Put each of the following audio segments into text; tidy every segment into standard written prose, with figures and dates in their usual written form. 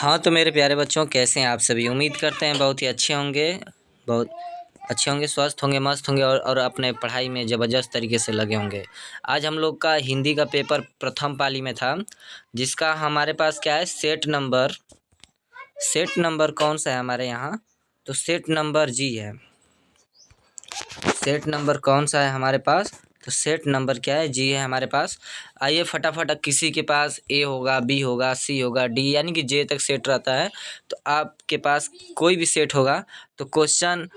हाँ, तो मेरे प्यारे बच्चों, कैसे हैं आप सभी? उम्मीद करते हैं बहुत ही अच्छे होंगे, बहुत अच्छे होंगे, स्वस्थ होंगे, मस्त होंगे और अपने पढ़ाई में ज़बरदस्त तरीके से लगे होंगे। आज हम लोग का हिंदी का पेपर प्रथम पाली में था, जिसका हमारे पास क्या है, सेट नंबर कौन सा है हमारे यहाँ? तो सेट नंबर जी है। सेट नंबर कौन सा है हमारे पास? तो सेट नंबर क्या है? जी है हमारे पास। आइए फटाफट, किसी के पास ए होगा, बी होगा, सी होगा, डी यानी कि जे तक सेट रहता है, तो आपके पास कोई भी सेट होगा तो क्वेश्चन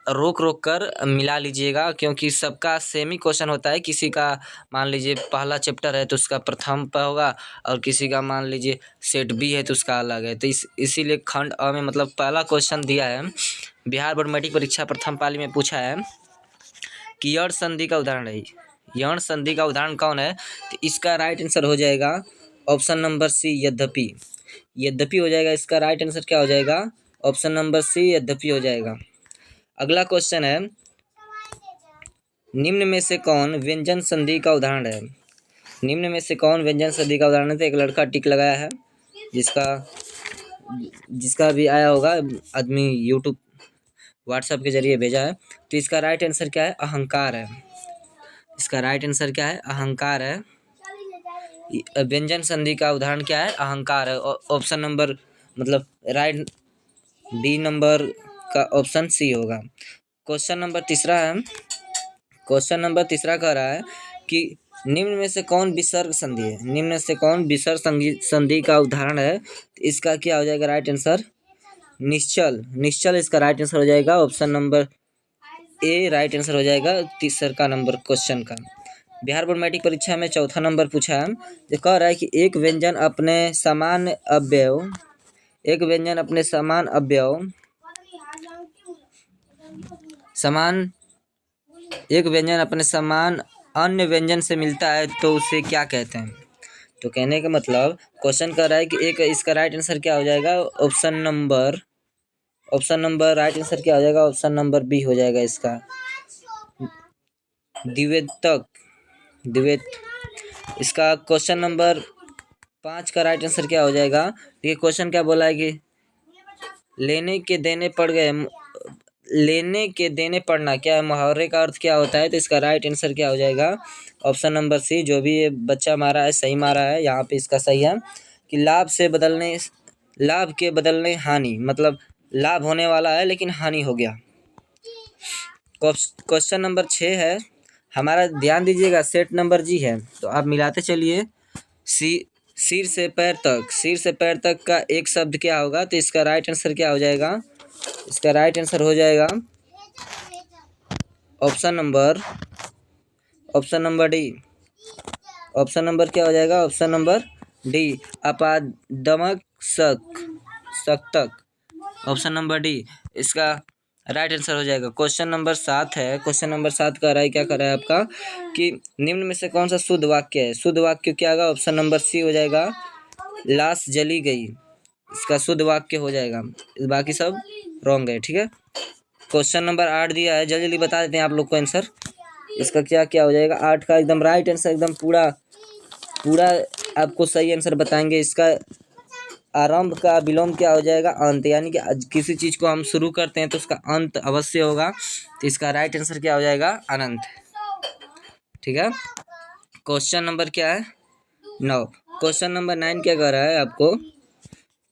रोक रोक कर मिला लीजिएगा, क्योंकि सबका सेम ही क्वेश्चन होता है। किसी का मान लीजिए पहला चैप्टर है तो उसका प्रथम पर होगा, और किसी का मान लीजिए सेट बी है तो उसका अलग है। तो इसीलिए खंड अ में मतलब पहला क्वेश्चन दिया है, बिहार बोर्ड मैट्रिक परीक्षा प्रथम पाली में पूछा है कि यण संधि का उदाहरण है। यण संधि का उदाहरण कौन है? तो इसका राइट आंसर हो जाएगा ऑप्शन नंबर सी, यद्यपि। यद्यपि हो जाएगा। इसका राइट आंसर क्या हो जाएगा? ऑप्शन नंबर सी, यद्यपि हो जाएगा। अगला क्वेश्चन है, निम्न में से कौन व्यंजन संधि का उदाहरण है? निम्न में से कौन व्यंजन संधि का उदाहरण है? तो एक लड़का टिक लगाया है, जिसका भी आया होगा, आदमी यूट्यूब व्हाट्सएप के जरिए भेजा है। तो इसका राइट आंसर क्या है? अहंकार है। इसका राइट आंसर क्या है? अहंकार है। व्यंजन संधि का उदाहरण क्या है? अहंकार है। ऑप्शन नंबर मतलब राइट डी नंबर का ऑप्शन सी होगा। क्वेश्चन नंबर तीसरा है। क्वेश्चन नंबर तीसरा कह रहा है कि निम्न में से कौन विसर्ग संधि है? निम्न में से कौन विसर्ग संधि का उदाहरण है? तो इसका क्या हो जाएगा राइट आंसर? निश्चल। निश्चल इसका राइट आंसर हो जाएगा। ऑप्शन नंबर ए राइट आंसर हो जाएगा तीसरा नंबर क्वेश्चन का। बिहार बोर्ड मैट्रिक परीक्षा में चौथा नंबर पूछा है, जो कह रहा है कि एक व्यंजन अपने समान अवयव अन्य व्यंजन से मिलता है तो उसे क्या कहते हैं? तो कहने का मतलब क्वेश्चन कर रहा है कि एक, इसका राइट आंसर क्या हो जाएगा? ऑप्शन नंबर राइट आंसर क्या हो जाएगा? ऑप्शन नंबर बी हो जाएगा इसका, द्विवेतक। इसका क्वेश्चन नंबर 5 का राइट आंसर क्या हो जाएगा? देखिए क्वेश्चन क्या बोला है कि लेने के देने पड़ना क्या है, मुहावरे का अर्थ क्या होता है? तो इसका राइट आंसर क्या हो जाएगा? Option number C. जो भी ये बच्चा मारा है सही मारा है, यहाँ पे इसका सही है कि लाभ के बदलने हानि, मतलब लाभ होने वाला है लेकिन हानि हो गया। क्वेश्चन नंबर 6 है हमारा, ध्यान दीजिएगा, सेट नंबर जी है तो आप मिलाते चलिए। सिर से पैर तक का एक शब्द क्या होगा? तो इसका राइट आंसर क्या हो जाएगा? इसका राइट आंसर हो जाएगा option number D. Option number क्या हो जाएगा? ऑप्शन नंबर डी, अपादमक सक। ऑप्शन नंबर डी इसका राइट आंसर हो जाएगा। क्वेश्चन नंबर 7 है। क्वेश्चन नंबर 7 कह रहा है, क्या कर रहा है आपका कि निम्न में से कौन सा शुद्ध वाक्य है? शुद्ध वाक्य क्या होगा? ऑप्शन नंबर सी हो जाएगा, लाश जली गई। इसका शुद्ध वाक्य हो जाएगा। बाकी सब रॉन्ग है, ठीक है। क्वेश्चन नंबर 8 दिया है, जल्दी बता देते हैं आप लोग को आंसर। इसका क्या हो जाएगा? 8 का एकदम राइट आंसर, एकदम पूरा आपको सही आंसर बताएंगे। इसका आरंभ का विलोम क्या हो जाएगा? अंत, यानी कि किसी चीज को हम शुरू करते हैं तो उसका अंत अवश्य होगा। तो इसका राइट आंसर क्या हो जाएगा? अनंत, ठीक है। क्वेश्चन नंबर क्या है? 9। क्वेश्चन नंबर 9 क्या कह रहा है आपको?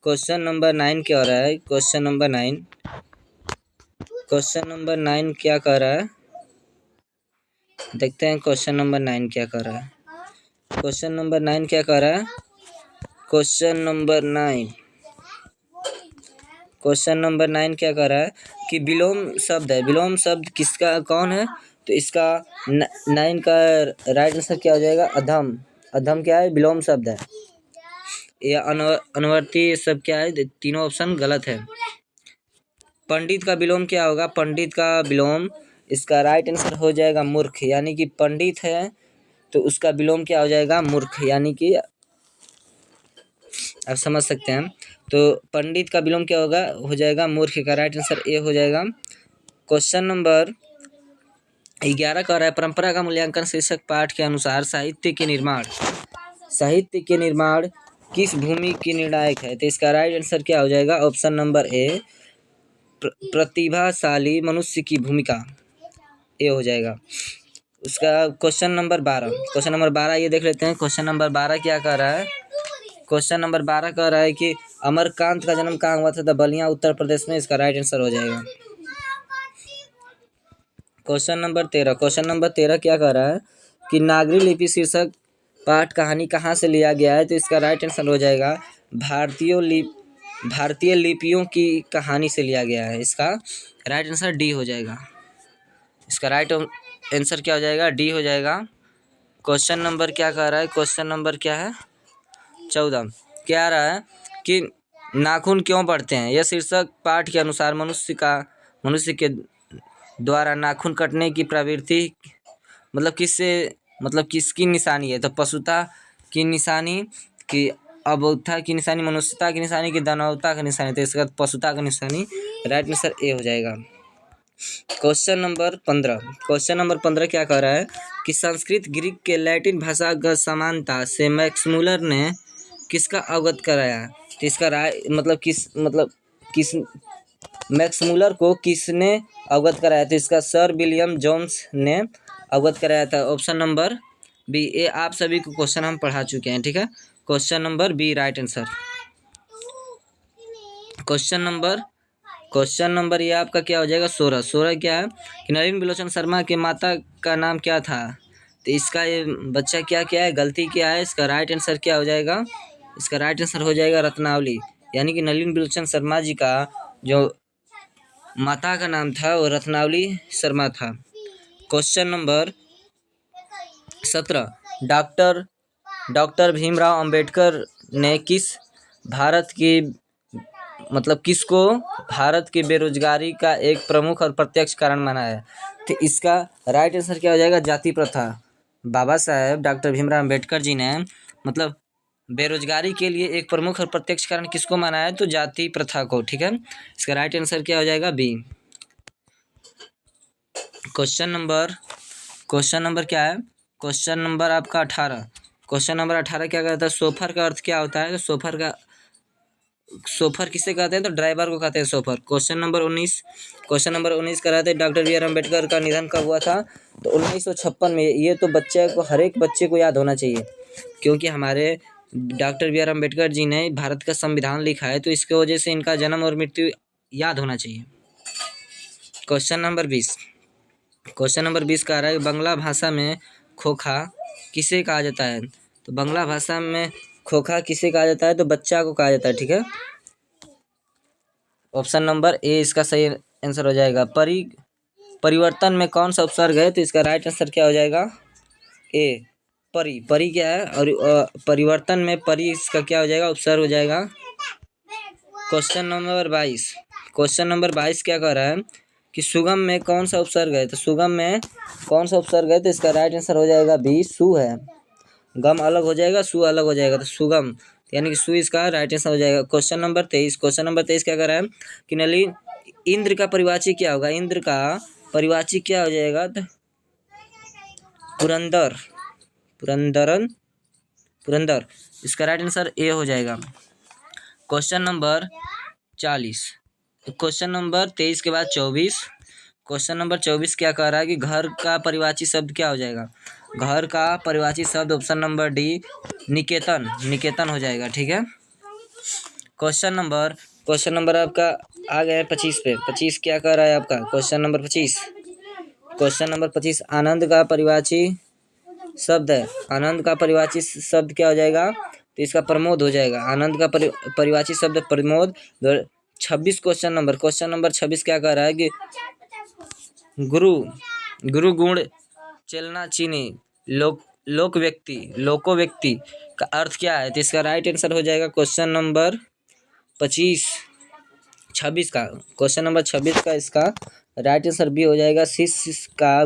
क्वेश्चन नंबर 9 क्या हो रहा है? क्वेश्चन नंबर 9 क्या कह रहा है? देखते हैं क्वेश्चन नंबर 9 क्या कह रहा है। क्वेश्चन नंबर 9 क्या कह रहा है? क्वेश्चन नंबर 9 क्या कह रहा है कि विलोम शब्द है। विलोम शब्द किसका, कौन है? तो इसका 9 का राइट आंसर क्या हो जाएगा? अधम। अधम क्या है? विलोम शब्द है। या अनुवर्ती सब क्या है? तीनों ऑप्शन गलत है। पंडित का विलोम क्या होगा? पंडित का विलोम, इसका राइट आंसर हो जाएगा मूर्ख, यानी कि पंडित है तो उसका विलोम क्या हो जाएगा? मूर्ख, यानी कि आप समझ सकते हैं। तो पंडित का विलोम क्या होगा? हो जाएगा मूर्ख, का राइट आंसर ए हो जाएगा। क्वेश्चन नंबर 11 कह रहा है, परंपरा का मूल्यांकन शीर्षक पाठ के अनुसार साहित्य के निर्माण किस भूमि की निर्णायक है? तो इसका राइट आंसर क्या हो जाएगा? ऑप्शन नंबर ए, प्रतिभाशाली मनुष्य की भूमिका, ए हो जाएगा। उसका क्वेश्चन नंबर 12 ये देख लेते हैं। क्वेश्चन नंबर 12 क्या कह रहा है? क्वेश्चन नंबर 12 कह रहा है कि अमरकांत का जन्म कहाँ हुआ था? तो बलिया, उत्तर प्रदेश में। इसका राइट आंसर हो जाएगा। क्वेश्चन नंबर 13 क्या कह रहा है कि नागरी लिपि शीर्षक पाठ कहानी कहाँ से लिया गया है? तो इसका राइट आंसर हो जाएगा भारतीय लिपियों की कहानी से लिया गया है। इसका राइट आंसर डी हो जाएगा। इसका राइट आंसर क्या हो जाएगा? डी हो जाएगा। क्वेश्चन नंबर क्या कह रहा है? क्वेश्चन नंबर क्या है? 14 क्या आ रहा है कि नाखून क्यों पड़ते हैं? यह शीर्षक पाठ के अनुसार मनुष्य के द्वारा नाखून कटने की प्रवृत्ति किसकी निशानी है? तो पशुता की निशानी, कि अबोधता की निशानी, मनुष्यता की निशानी, की दानवता की निशानी? तो इसका पशुता की निशानी। राइट आंसर ए हो जाएगा। क्वेश्चन नंबर 15 क्या कह रहा है कि संस्कृत ग्रीक के लैटिन भाषागत समानता से मैक्स मूलर ने किसका अवगत कराया? तो इसका किस मैक्स मूलर को किसने अवगत कराया? तो इसका सर विलियम जोन्स ने अवगत कराया था। Option number B. ए आप सभी को क्वेश्चन हम पढ़ा चुके हैं, ठीक है। Question number B right answer. Question number ये आपका क्या हो जाएगा? 16 क्या है कि नलिन बिलोचन शर्मा के माता का नाम क्या था? तो इसका ये बच्चा क्या क्या है, गलती क्या है? इसका राइट आंसर क्या हो जाएगा? इसका राइट आंसर हो जाएगा रत्नावली। यानी कि नलिन बिलोचन शर्मा जी का जो माता का नाम था वो रत्नावली शर्मा था। Question number 17 doctor Bhimrao Ambedkar ने किसको भारत की बेरोजगारी का एक प्रमुख और प्रत्यक्ष कारण माना है? तो इसका राइट आंसर क्या हो जाएगा? जाति प्रथा। बाबा साहेब डॉक्टर भीमराव अंबेडकर जी ने बेरोजगारी के लिए एक प्रमुख और प्रत्यक्ष कारण किसको माना है? तो जाति प्रथा को, ठीक है। इसका राइट आंसर क्या हो जाएगा? बी। क्वेश्चन नंबर क्या है? क्वेश्चन नंबर आपका 18। क्वेश्चन नंबर 18 क्या कहता है? सोफर का अर्थ क्या होता है? तो सोफर किसे कहते हैं? तो ड्राइवर को कहते हैं सोफर। क्वेश्चन नंबर 19 कर रहे थे डॉक्टर बी आर अम्बेडकर का निधन कब हुआ था? तो 1956 में। ये तो हर एक बच्चे को याद होना चाहिए, क्योंकि हमारे doctor B are Ambedkar ji ने भारत का संविधान लिखा है, तो इसके वजह से इनका जन्म और मृत्यु याद होना चाहिए। क्वेश्चन नंबर 20 कह रहा है बांग्ला भाषा में खोखा किसे कहा जाता है? तो बांग्ला भाषा में खोखा किसे कहा जाता है? तो बच्चा को कहा जाता है, ठीक है। ऑप्शन नंबर ए इसका सही आंसर हो जाएगा। परिवर्तन में कौन सा उपसर्ग है? तो इसका राइट आंसर क्या हो जाएगा? ए परी क्या है? और परिवर्तन में परी इसका क्या हो जाएगा? उपसर्ग हो जाएगा। क्वेश्चन नंबर 22 क्या कह रहा है कि सुगम में कौन सा उपसर्ग है? तो सुगम में कौन सा उपसर्ग है? तो इसका राइट आंसर हो जाएगा बी, सु है। गम अलग हो जाएगा, सु अलग हो जाएगा, तो सुगम यानी कि सु इसका राइट आंसर हो जाएगा। क्वेश्चन नंबर 23 क्या कर रहा है कि नलिन इंद्र का परिवाची क्या होगा? इंद्र का परिवाची क्या हो जाएगा? तो पुरंदर। इसका राइट आंसर ए हो जाएगा। Question number 40। तो क्वेश्चन नंबर 23 के बाद 24। क्वेश्चन नंबर 24 क्या कह रहा है कि घर का परिवाची शब्द क्या हो जाएगा? घर का परिवाची शब्द ऑप्शन नंबर डी निकेतन हो जाएगा, ठीक है। क्वेश्चन नंबर आपका आ गया है 25 पे। 25 क्या कह रहा है आपका? क्वेश्चन नंबर 25 आनंद का परिवाची शब्द है। आनंद का परिवाची शब्द क्या हो जाएगा? तो इसका प्रमोद हो जाएगा। आनंद का परिवाची शब्द प्रमोद। 26 क्वेश्चन नंबर 26 क्या कह रहा है कि गुरु गुण चलना चीनी लोको व्यक्ति का अर्थ क्या है? तो इसका राइट आंसर हो जाएगा क्वेश्चन नंबर 26 का। क्वेश्चन नंबर 26 का इसका राइट आंसर बी हो जाएगा। शिष्य का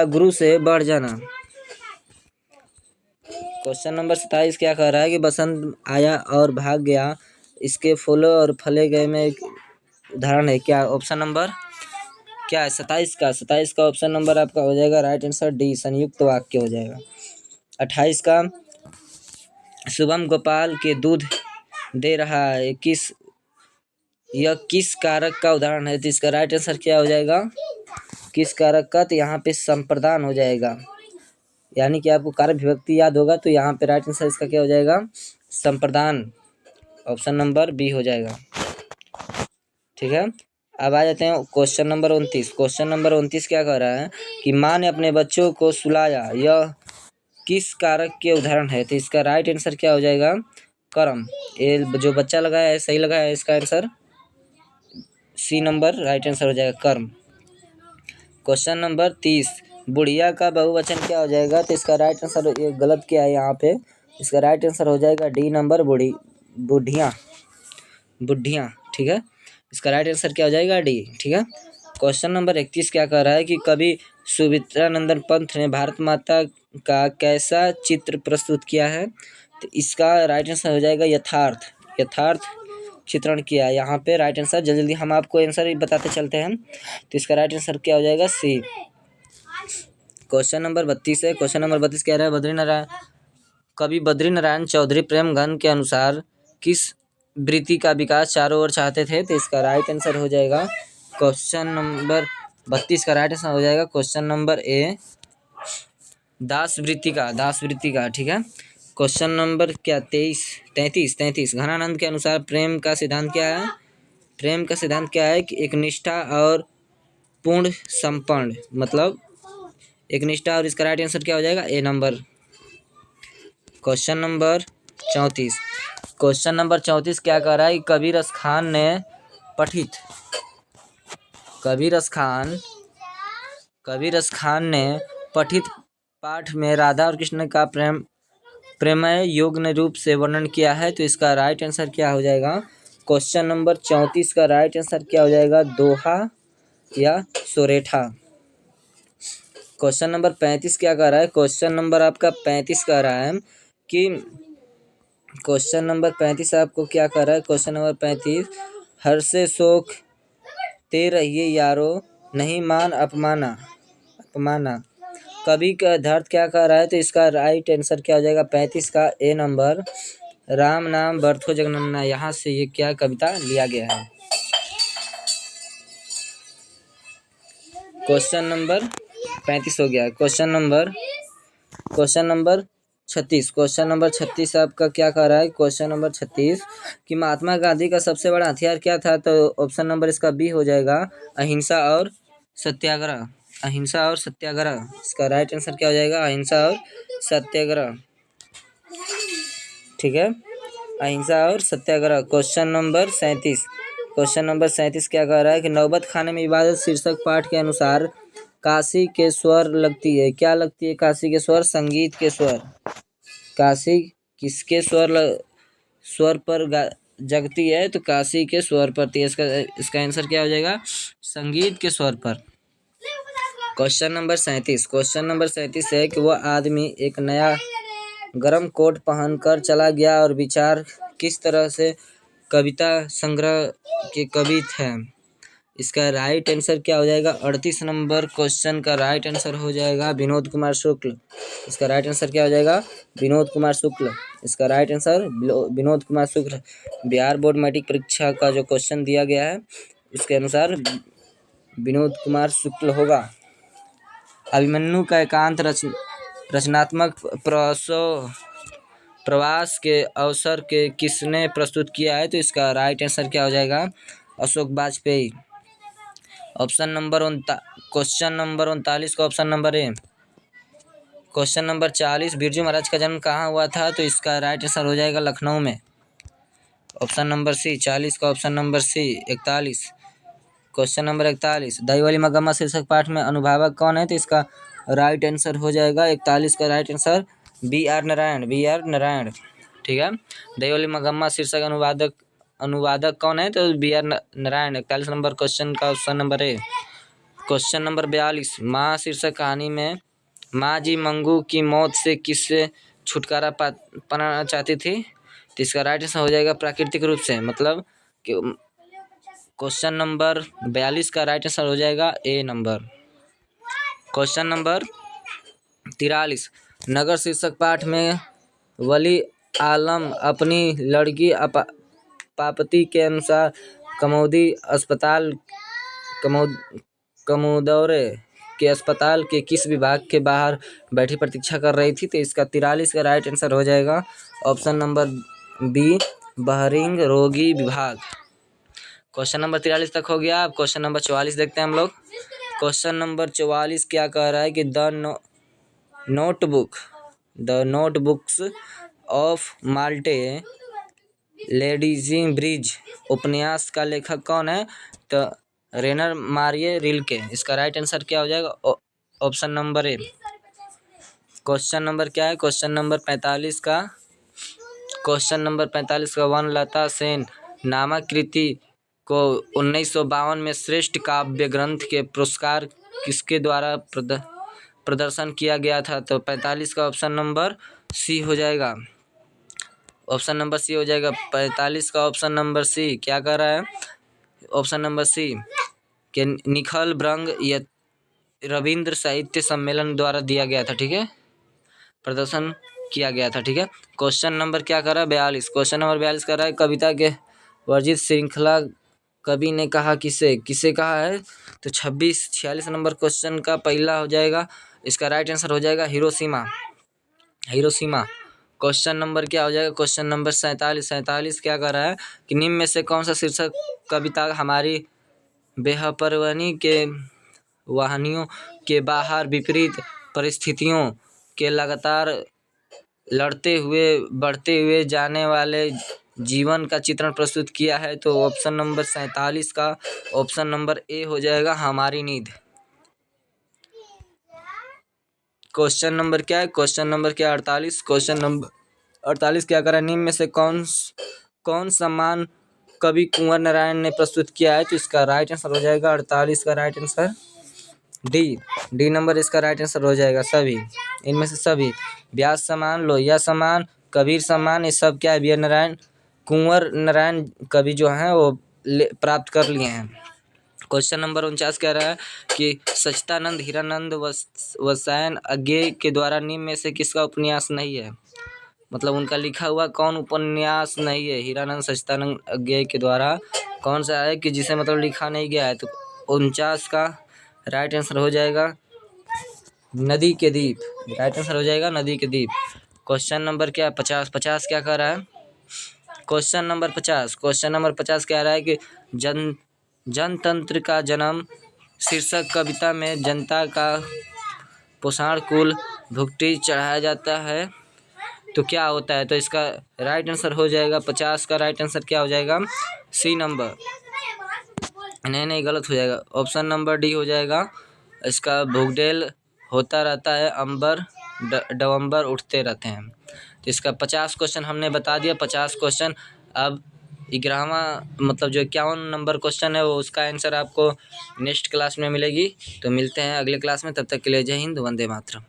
गुरु से बढ़ जाना। क्वेश्चन नंबर 27 क्या कह रहा है कि बसंत आया और भाग गया, इसके फूलों और फले गए में एक उदाहरण है क्या? ऑप्शन नंबर क्या है? 27 का ऑप्शन नंबर आपका हो जाएगा राइट आंसर डी, संयुक्त वाक्य हो जाएगा। 28 का शुभम गोपाल के दूध दे रहा है, यह किस कारक का उदाहरण है? तो इसका राइट आंसर क्या हो जाएगा? किस कारक का? तो यहाँ पे संप्रदान हो जाएगा, यानी कि आपको कारक विभक्ति याद होगा तो यहाँ पे राइट आंसर इसका क्या हो जाएगा? संप्रदान। ऑप्शन नंबर बी हो जाएगा। ठीक है, अब आ जाते हैं क्वेश्चन नंबर 29। क्वेश्चन नंबर 29 क्या कह रहा है कि माँ ने अपने बच्चों को सुलाया, यह किस कारक के उदाहरण है? तो इसका राइट आंसर क्या हो जाएगा? कर्म। ये जो बच्चा लगाया है सही लगाया है, इसका answer C number right answer हो जाएगा, कर्म। क्वेश्चन नंबर 30, बुढ़िया का बहुवचन क्या हो जाएगा? तो इसका राइट आंसर, ये गलत क्या है यहाँ पे, इसका राइट आंसर हो जाएगा डी नंबर, बुढ़िया। ठीक है, इसका राइट आंसर क्या हो जाएगा? डी। ठीक है, क्वेश्चन नंबर 31 क्या कह रहा है कि कवि सुमित्रानंदन पंत ने भारत माता का कैसा चित्र प्रस्तुत किया है? तो इसका राइट आंसर हो जाएगा यथार्थ चित्रण किया है। यहाँ पे राइट आंसर जल्दी जल्दी हम आपको आंसर बताते चलते हैं। तो इसका राइट आंसर क्या हो जाएगा? सी। क्वेश्चन नंबर 32 है। क्वेश्चन नंबर 32 कह रहा है कवि बद्रीनारायण चौधरी प्रेमगन के अनुसार किस वृत्ति का विकास चारों ओर चाहते थे? तो इसका राइट आंसर हो जाएगा क्वेश्चन नंबर 32 का राइट आंसर हो जाएगा क्वेश्चन नंबर ए, दास वृत्ति का। ठीक है, क्वेश्चन नंबर क्या 33 घनानंद के अनुसार प्रेम का सिद्धांत क्या है? प्रेम का सिद्धांत क्या है कि एक निष्ठा और पूर्ण समर्पण, मतलब एक निष्ठा, और इसका राइट आंसर क्या हो जाएगा? ए नंबर। क्वेश्चन नंबर 34 क्या कह रहा है कि कबीर खान ने पठित पाठ में राधा और कृष्ण का प्रेमय योग्य रूप से वर्णन किया है। तो इसका राइट आंसर क्या हो जाएगा? क्वेश्चन नंबर 34 का राइट आंसर क्या हो जाएगा? दोहा या सोरेठा। क्वेश्चन नंबर 35 क्या कह रहा है? क्वेश्चन नंबर आपका 35 कह रहा है कि क्वेश्चन नंबर 35 आपको क्या कह रहा है? क्वेश्चन नंबर 35, हर से शोक ते रहिए यारो, नहीं मान अपमाना। कवि का अर्थ क्या कह रहा है? तो इसका राइट आंसर क्या हो जाएगा? 35 का ए नंबर, राम नाम बरथो जगनन्ना। यहाँ से ये क्या कविता लिया गया है? क्वेश्चन नंबर 35 हो गया। Question number 36। क्वेश्चन नंबर 36 आपका क्या कह रहा है? क्वेश्चन नंबर 36 कि महात्मा गांधी का सबसे बड़ा हथियार क्या था? तो ऑप्शन नंबर इसका बी हो जाएगा, अहिंसा और सत्याग्रह। इसका राइट आंसर क्या हो जाएगा? अहिंसा और सत्याग्रह। ठीक है, अहिंसा और सत्याग्रह। क्वेश्चन नंबर 37 क्या कह रहा है कि नौबत खाने में इबादत शीर्षक पाठ के अनुसार काशी के स्वर लगती है, क्या लगती है? काशी के स्वर, संगीत के स्वर। काशी किसके स्वर पर जगती है? तो काशी के स्वर पर। इसका आंसर क्या हो जाएगा? संगीत के स्वर पर। क्वेश्चन नंबर 37 है कि वह आदमी एक नया गर्म कोट पहनकर चला गया और विचार किस तरह से कविता संग्रह के कवि थे? इसका राइट आंसर क्या हो जाएगा? 38 नंबर क्वेश्चन का राइट आंसर हो जाएगा विनोद कुमार शुक्ल। इसका राइट आंसर क्या हो जाएगा? विनोद कुमार शुक्ल। इसका right answer Vinod Kumar Shukla. Bihar board matric परीक्षा का जो क्वेश्चन दिया गया है उसके अनुसार विनोद कुमार शुक्ल होगा। अभिमन्यु का एकांत रचनात्मक प्रवास के अवसर के किसने प्रस्तुत किया है? तो इसका राइट आंसर क्या हो जाएगा? अशोक वाजपेयी। क्वेश्चन नंबर 39 का option number A. Question number 40, Birju Maharaj का जन्म कहाँ हुआ था? तो इसका राइट आंसर हो जाएगा लखनऊ में। Option number C. 40 का option number C. 41, question number 41, दहीवली मगम्मा शीर्षक पाठ में अनुभावक कौन है? तो इसका राइट आंसर हो जाएगा 41 का right answer B R Narayan. ठीक है, दहीवली मगम्मा शीर्षक अनुवादक कौन है? तो B R Narayan. 41 number question का option number A. Question number 42, माँ शीर्षक कहानी में माँ जी मंगू की मौत से किससे छुटकारा पाना चाहती थी? तो इसका राइट आंसर हो जाएगा प्राकृतिक रूप से, मतलब कि क्वेश्चन नंबर 42 का राइट आंसर हो जाएगा ए नंबर। क्वेश्चन नंबर 43, नगर शीर्षक पाठ में वली आलम अपनी लड़की पापती के अनुसार कमोदोरे के अस्पताल के किस विभाग के बाहर बैठी प्रतीक्षा कर रही थी। तो इसका 43 का राइट आंसर हो जाएगा ऑप्शन नंबर बी, बहरिंग रोगी विभाग। क्वेश्चन नंबर 43 तक हो गया। अब क्वेश्चन नंबर 44 देखते हैं हम लोग। क्वेश्चन नंबर 44 क्या कह रहा है कि द नोटबुक्स ऑफ माल्टे लेडीजिंग ब्रिज उपन्यास का लेखक कौन है। तो रेनर मारिए रिल्के। इसका राइट आंसर क्या हो जाएगा option number A. Question number क्या है, क्वेश्चन नंबर 45 का। क्वेश्चन नंबर 45 का वनलता सेन नामक कृति को 1952 में श्रेष्ठ काव्य ग्रंथ के पुरस्कार किसके द्वारा प्रदर्शन किया गया था। तो 45 का ऑप्शन नंबर सी हो जाएगा। ऑप्शन नंबर सी हो जाएगा 45 का ऑप्शन नंबर सी। क्या कर रहा है ऑप्शन नंबर सी के निखल ब्रंग या रविंद्र साहित्य सम्मेलन द्वारा दिया गया था। ठीक है, प्रदर्शन किया गया था। ठीक है, क्वेश्चन नंबर क्या कर रहा है 42। क्वेश्चन नंबर 42 कर रहा है कविता के वर्जित श्रृंखला कवि ने कहा किसे कहा है। तो 46 नंबर क्वेश्चन का पहला हो जाएगा। इसका राइट आंसर हो जाएगा हिरोशिमा। क्वेश्चन नंबर क्या हो जाएगा, क्वेश्चन नंबर 47 क्या कर रहा है कि निम्न में से कौन सा शीर्षक कविता हमारी बेहपरवानी के वाहनियों के बाहर विपरीत परिस्थितियों के लगातार बढ़ते हुए जाने वाले जीवन का चित्रण प्रस्तुत किया है। तो ऑप्शन नंबर 47 का ऑप्शन नंबर ए हो जाएगा हमारी नींद। क्वेश्चन नंबर क्या है, क्वेश्चन नंबर क्या 48। क्वेश्चन नंबर 48 क्या करा, निम्न में से कौन सम्मान कवि कुंवर नारायण ने प्रस्तुत किया है। तो इसका राइट आंसर हो जाएगा 48 का राइट आंसर डी नंबर इसका राइट आंसर हो जाएगा। सभी इनमें से सभी व्यास सम्मान, लोहिया सम्मान, कबीर सम्मान, ये सब क्या है कुंवर नारायण कवि जो हैं वो प्राप्त कर लिए हैं। क्वेश्चन नंबर 49 कह रहा है कि सच्चिदानंद हीरानंद वसायन अज्ञेय के द्वारा निम्न में से किसका उपन्यास नहीं है। मतलब उनका लिखा हुआ कौन उपन्यास नहीं है हीरानंद सच्चिदानंद अज्ञेय के द्वारा कौन सा है कि जिसे मतलब लिखा नहीं गया है। तो 49 का राइट आंसर हो जाएगा नदी के दीप। राइट आंसर हो जाएगा नदी के दीप। क्वेश्चन नंबर क्या 50 क्या कह रहा है क्वेश्चन नंबर 50 कह रहा है कि जनतंत्र का जन्म शीर्षक कविता में जनता का पोषण कुल भुगटी चढ़ाया जाता है तो क्या होता है। तो इसका राइट आंसर हो जाएगा 50 का राइट आंसर क्या हो जाएगा सी नंबर। नहीं गलत हो जाएगा, ऑप्शन नंबर डी हो जाएगा। इसका भूगडेल होता रहता है, अंबर नवंबर उठते रहते हैं। तो इसका 50 क्वेश्चन हमने बता दिया। 50 क्वेश्चन। अब 11वां मतलब जो 51 नंबर क्वेश्चन है वो उसका आंसर आपको नेक्स्ट क्लास में मिलेगी। तो मिलते हैं अगले क्लास में, तब तक के लिए जय हिंद, वंदे मातरम।